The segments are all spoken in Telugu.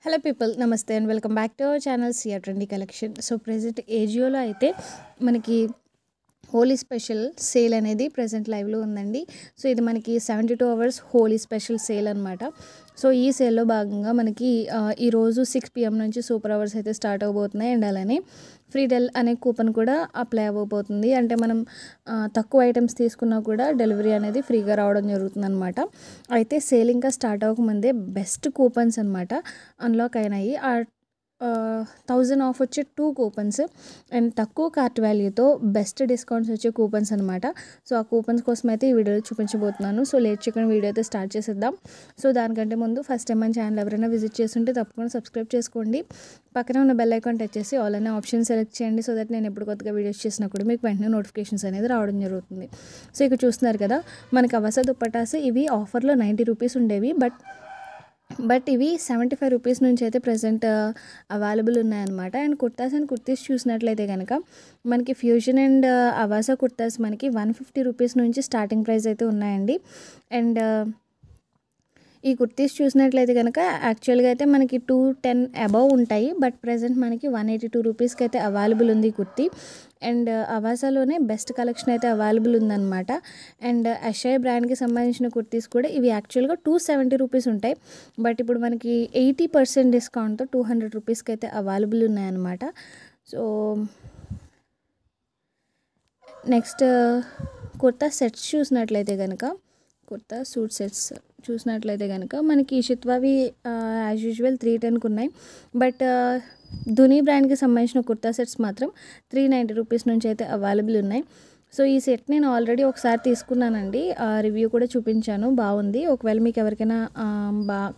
హలో పీపుల్ నమస్తే and welcome back to our channel C R trendy collection. So present ఏజియోలో అయితే మనకి హోలీ స్పెషల్ సేల్ అనేది ప్రెజెంట్ లైవ్లో ఉందండి. సో ఇది మనకి 72 అవర్స్ హోలీ స్పెషల్ సేల్ అనమాట. సో ఈ సేల్లో భాగంగా మనకి ఈరోజు 6 PM నుంచి సూపర్ అవర్స్ అయితే స్టార్ట్ అవబోతున్నాయి. అండ్ అలానే ఫ్రీ డెల్ అనే కూపన్ కూడా అప్లై అవ్వబోతుంది. అంటే మనం తక్కువ ఐటమ్స్ తీసుకున్నా కూడా డెలివరీ అనేది ఫ్రీగా రావడం జరుగుతుంది అనమాట. అయితే సేల్ ఇంకా స్టార్ట్ అవ్వకముందే బెస్ట్ కూపన్స్ అనమాట అన్లాక్ అయినాయి. 1000 ఆఫ్ వచ్చే 2 కూపన్స్ అండ్ తక్కువ కార్ట్ వాల్యూతో బెస్ట్ డిస్కౌంట్స్ వచ్చే కూపన్స్ అనమాట. సో ఆ కూపన్స్ కోసం అయితే ఈ వీడియోలో చూపించబోతున్నాను. సో లేట్ చేయకుండా వీడియో అయితే స్టార్ట్ చేసేద్దాం. సో దానికంటే ముందు ఫస్ట్ టైం మన ఛానల్ ఎవరైనా విజిట్ చేస్తుంటే తప్పకుండా సబ్స్క్రైబ్ చేసుకోండి. పక్కన ఉన్న బెల్ ఐకాన్ టచ్ చేసి ఆల్ అనే ఆప్షన్ సెలెక్ట్ చేయండి. సో దట్ నేను ఎప్పుడు కొత్తగా వీడియోస్ చేసినప్పుడు మీకు వెంటనే నోటిఫికేషన్స్ అనేది రావడం జరుగుతుంది. సో ఇక్కడ చూస్తున్నారు కదా, మనకి అవసా దుప్పటాస్ ఇవి ఆఫర్లో 90 రూపీస్ ఉండేవి. బట్ ఇవి 75 రూపీస్ నుంచి అయితే ప్రజెంట్ అవైలబుల్ ఉన్నాయన్నమాట. అండ్ కుర్తాస్ అండ్ కుర్తీస్ చూసినట్లయితే కనుక మనకి ఫ్యూజన్ అండ్ అవాసా కుర్తాస్ మనకి 150 రూపీస్ నుంచి స్టార్టింగ్ ప్రైస్ అయితే ఉన్నాయండి. అండ్ ఈ కుర్తీస్ చూసినట్లయితే కనుక యాక్చువల్గా అయితే మనకి 210 అబవ్ ఉంటాయి. బట్ ప్రజెంట్ మనకి 182 రూపీస్కి అయితే అవైలబుల్ ఉంది ఈ కుర్తీ. అండ్ అవాసాలోనే బెస్ట్ కలెక్షన్ అయితే అవైలబుల్ ఉందన్నమాట. అండ్ అషయ్ బ్రాండ్కి సంబంధించిన కుర్తీస్ కూడా ఇవి యాక్చువల్గా 270 రూపీస్ ఉంటాయి. బట్ ఇప్పుడు మనకి 80% డిస్కౌంట్తో 200 రూపీస్కి అయితే అవైలబుల్ ఉన్నాయన్నమాట. సో నెక్స్ట్ కుర్తా సెట్స్ చూసినట్లయితే కనుక కుర్తా సూట్ సెట్స్ చూసినట్లయితే కనుక మనకి షిత్వావి యాజ్ యూజువల్ 310కి ఉన్నాయి. బట్ ధుని బ్రాండ్కి సంబంధించిన కుర్తా సెట్స్ మాత్రం 390 రూపీస్ నుంచి అయితే అవైలబుల్ ఉన్నాయి. సో ఈ సెట్ నేను ఆల్రెడీ ఒకసారి తీసుకున్నానండి, రివ్యూ కూడా చూపించాను, బాగుంది. ఒకవేళ మీకు ఎవరికైనా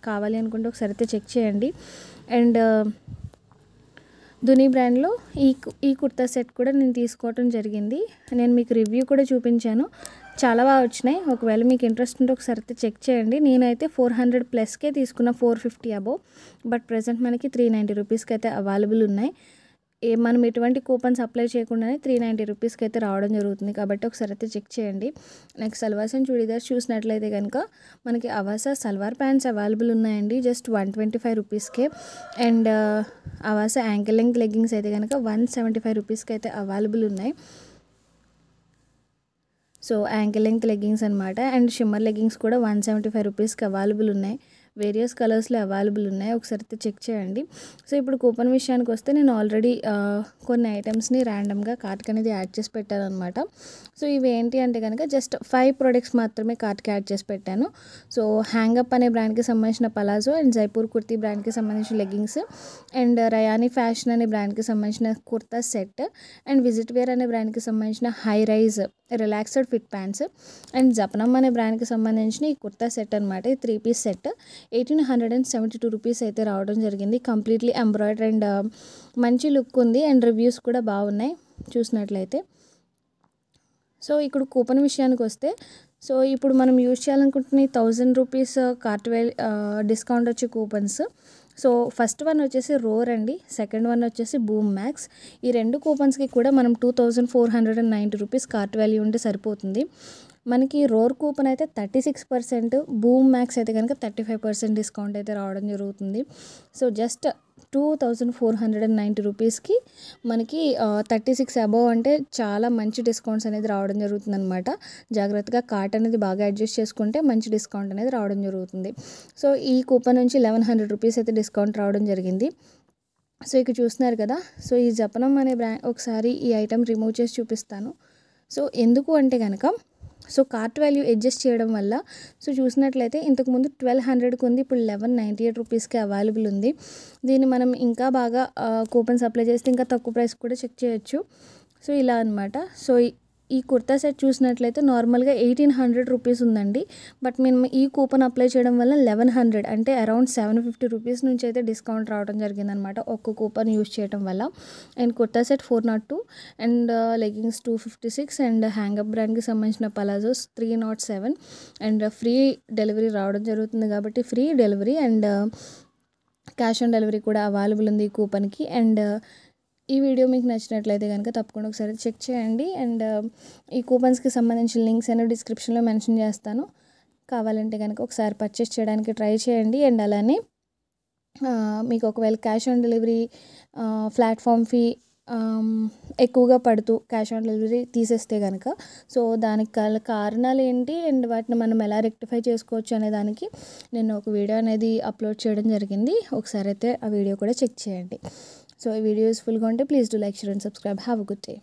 కావాలి అనుకుంటే ఒకసారి అయితే చెక్ చేయండి. అండ్ ధుని బ్రాండ్లో ఈ కుర్తా సెట్ కూడా నేను తీసుకోవటం జరిగింది. నేను మీకు రివ్యూ కూడా చూపించాను, చాలా బాగా వచ్చినాయి. ఒకవేళ మీకు ఇంట్రెస్ట్ ఉంటే ఒకసారి అయితే చెక్ చేయండి. నేనైతే 400 ప్లస్కే తీసుకున్న, 450 అబోవ్. బట్ ప్రజెంట్ మనకి 390 రూపీస్కి అయితే అవైలబుల్ ఉన్నాయి. మనం ఎటువంటి కూపన్స్ అప్లై చేయకుండానే 390 రూపీస్కి అయితే రావడం జరుగుతుంది. కాబట్టి ఒకసారి అయితే చెక్ చేయండి. నెక్స్ట్ సల్వార్స్ అండ్ చూడీదార్స్ చూసినట్లయితే కనుక మనకి అవాసా సల్వార్ ప్యాంట్స్ అవైలబుల్ ఉన్నాయండి జస్ట్ 125 రూపీస్కే. And Avaasa ankle length leggings అయితే కనుక 175 రూపీస్కి అయితే అవైలబుల్ ఉన్నాయి. సో యాంకిల్ లెంగ్త్ లెగ్గింగ్స్ అనమాట. అండ్ షిమ్మర్ లెగ్గింగ్స్ కూడా 175 రూపీస్కి అవైలబుల్ ఉన్నాయి. వేరియస్ కలర్స్లో అవైలబుల్ ఉన్నాయి, ఒకసారి అయితే చెక్ చేయండి. సో ఇప్పుడు కూపన్ విషయానికి వస్తే నేను ఆల్రెడీ కొన్ని ఐటమ్స్ని ర్యాండమ్గా కార్ట్కి అనేది యాడ్ చేసి పెట్టాను అనమాట. సో ఇవి ఏంటి అంటే కనుక జస్ట్ 5 ప్రోడక్ట్స్ మాత్రమే కార్ట్కి యాడ్ చేసి పెట్టాను. సో హ్యాంగప్ అనే బ్రాండ్కి సంబంధించిన పలాజో అండ్ జైపూర్ కుర్తీ బ్రాండ్కి సంబంధించిన లెగ్గింగ్స్ అండ్ రయానీ ఫ్యాషన్ అనే బ్రాండ్కి సంబంధించిన kurta set and visit wear అనే బ్రాండ్కి సంబంధించిన high rise relaxed fit pants and జపనం అనే బ్రాండ్కి సంబంధించిన ఈ కుర్తా సెట్ అనమాట. ఈ 3 పీస్ సెట్ 1872 రూపీస్ అయితే రావడం జరిగింది. కంప్లీట్లీ ఎంబ్రాయిడరీ అండ్ మంచి లుక్ ఉంది. అండ్ రివ్యూస్ కూడా బాగున్నాయి చూసినట్లయితే. సో ఇక్కడ కూపన్ విషయానికి వస్తే, సో ఇప్పుడు మనం యూజ్ చేయాలనుకుంటున్న 1000 రూపీస్ కార్ట్ డిస్కౌంట్ వచ్చే కూపన్స్. సో ఫస్ట్ వన్ వచ్చేసి రోర్ అండి, సెకండ్ వన్ వచ్చేసి బూమ్ మ్యాక్స్. ఈ 2 కూపన్స్కి కూడా మనం 2490 రూపీస్ కార్ట్ వాల్యూ ఉంటే సరిపోతుంది. మనకి రోర్ కూపన్ అయితే 36%, బూమ్ మ్యాక్స్ అయితే కనుక 35% డిస్కౌంట్ అయితే రావడం జరుగుతుంది. సో జస్ట్ 2490 రూపీస్కి మనకి 36 అబోవ్ అంటే చాలా మంచి డిస్కౌంట్స్ అనేది రావడం జరుగుతుంది అనమాట. జాగ్రత్తగా కార్ట్ అనేది బాగా అడ్జస్ట్ చేసుకుంటే మంచి డిస్కౌంట్ అనేది రావడం జరుగుతుంది. సో ఈ కూపన్ నుంచి 1100 రూపీస్ అయితే డిస్కౌంట్ రావడం జరిగింది. సో ఇక్కడ చూస్తున్నారు కదా, సో ఈ జపనం అనే బ్రాండ్ ఒకసారి ఈ ఐటమ్ రిమూవ్ చేసి చూపిస్తాను. సో ఎందుకు అంటే కనుక సో కార్ట్ వాల్యూ అడ్జస్ట్ చేయడం వల్ల, సో చూసినట్లయితే ఇంతకుముందు 1200కి ఉంది, ఇప్పుడు 1198 రూపీస్కి అవైలబుల్ ఉంది. దీన్ని మనం ఇంకా బాగా కూపన్స్ అప్లై చేస్తే ఇంకా తక్కువ ప్రైస్ కూడా చెక్ చేయొచ్చు. సో ఇలా అనమాట. సో ఈ కుర్తా సెట్ చూసినట్లయితే నార్మల్గా 1800 రూపీస్ ఉందండి. బట్ మేము ఈ కూపన్ అప్లై చేయడం వల్ల 1100 అంటే అరౌండ్ 750 రూపీస్ నుంచి అయితే డిస్కౌంట్ రావడం జరిగిందనమాట ఒక్క కూపన్ యూజ్ చేయడం వల్ల. And kurta set 402 and leggings 256 and Hangup బ్రాండ్కి సంబంధించిన పలాజోస్ 307 అండ్ ఫ్రీ డెలివరీ రావడం జరుగుతుంది. కాబట్టి free delivery and cash on delivery కూడా అవైలబుల్ ఉంది ఈ కూపన్కి. అండ్ ఈ వీడియో మీకు నచ్చినట్లయితే కనుక తప్పకుండా ఒకసారి చెక్ చేయండి. అండ్ ఈ కూపన్స్కి సంబంధించిన లింక్స్ అనేవి డిస్క్రిప్షన్లో మెన్షన్ చేస్తాను, కావాలంటే కనుక ఒకసారి పర్చేస్ చేయడానికి ట్రై చేయండి. అండ్ అలానే మీకు ఒకవేళ cash on delivery platform fee ఎక్కువగా పడుతూ క్యాష్ ఆన్ డెలివరీ తీసేస్తే కనుక, సో దానికి గల కారణాలు ఏంటి అండ్ వాటిని మనం ఎలా రెక్టిఫై చేసుకోవచ్చు అనే దానికి నేను ఒక వీడియో అనేది అప్లోడ్ చేయడం జరిగింది. ఒకసారి అయితే ఆ వీడియో కూడా చెక్ చేయండి. సో ఈ వీడియో యూస్ఫుల్గా ఉంటే please do like, share and subscribe. Have a good day.